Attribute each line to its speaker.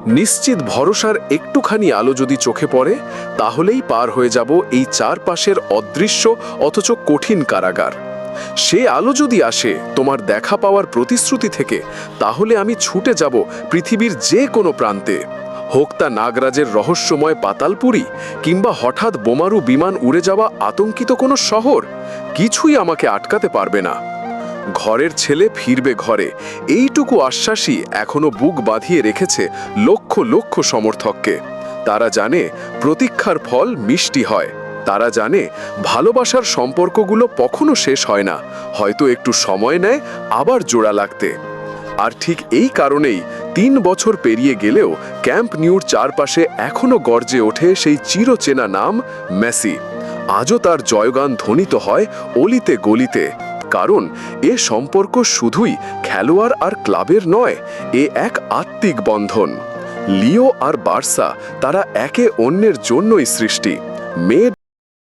Speaker 1: নিশ্চিত ভরসার একটুখানি আলো যদি চোখে পড়ে, তাহলেই পার হয়ে যাব এই চারপাশের অদৃশ্য অথচ কঠিন কারাগার। সে আলো যদি আসে তোমার দেখা পাওয়ার প্রতিশ্রুতি থেকে, তাহলে আমি ছুটে যাব পৃথিবীর যে কোনো প্রান্তে। হোক তা নাগরাজের রহস্যময় পাতালপুরী, কিংবা হঠাৎ বোমারু বিমান উড়ে যাওয়া আতঙ্কিত কোনো শহর, কিছুই আমাকে আটকাতে পারবে না। ঘরের ছেলে ফিরবে ঘরে, এইটুকু আশ্বাসই এখনো বুক বাঁধিয়ে রেখেছে লক্ষ লক্ষ সমর্থককে। তারা জানে প্রতীক্ষার ফল মিষ্টি হয়। তারা জানে ভালোবাসার সম্পর্কগুলো কখনো শেষ হয় না, হয়তো একটু সময় নেয় আবার জোড়া লাগতে। আর ঠিক এই কারণেই ৩ বছর পেরিয়ে গেলেও ক্যাম্প নিউর চারপাশে এখনো গর্জে ওঠে সেই চিরচেনা নাম মেসি। আজও তার জয়গান ধ্বনিত হয় অলিতে গলিতে, কারণ এ সম্পর্ক শুধুই খেলোয়াড় আর ক্লাবের নয়, এ এক আত্মিক বন্ধন। লিও আর বার্সা, তারা একে অন্যের জন্যই সৃষ্টি।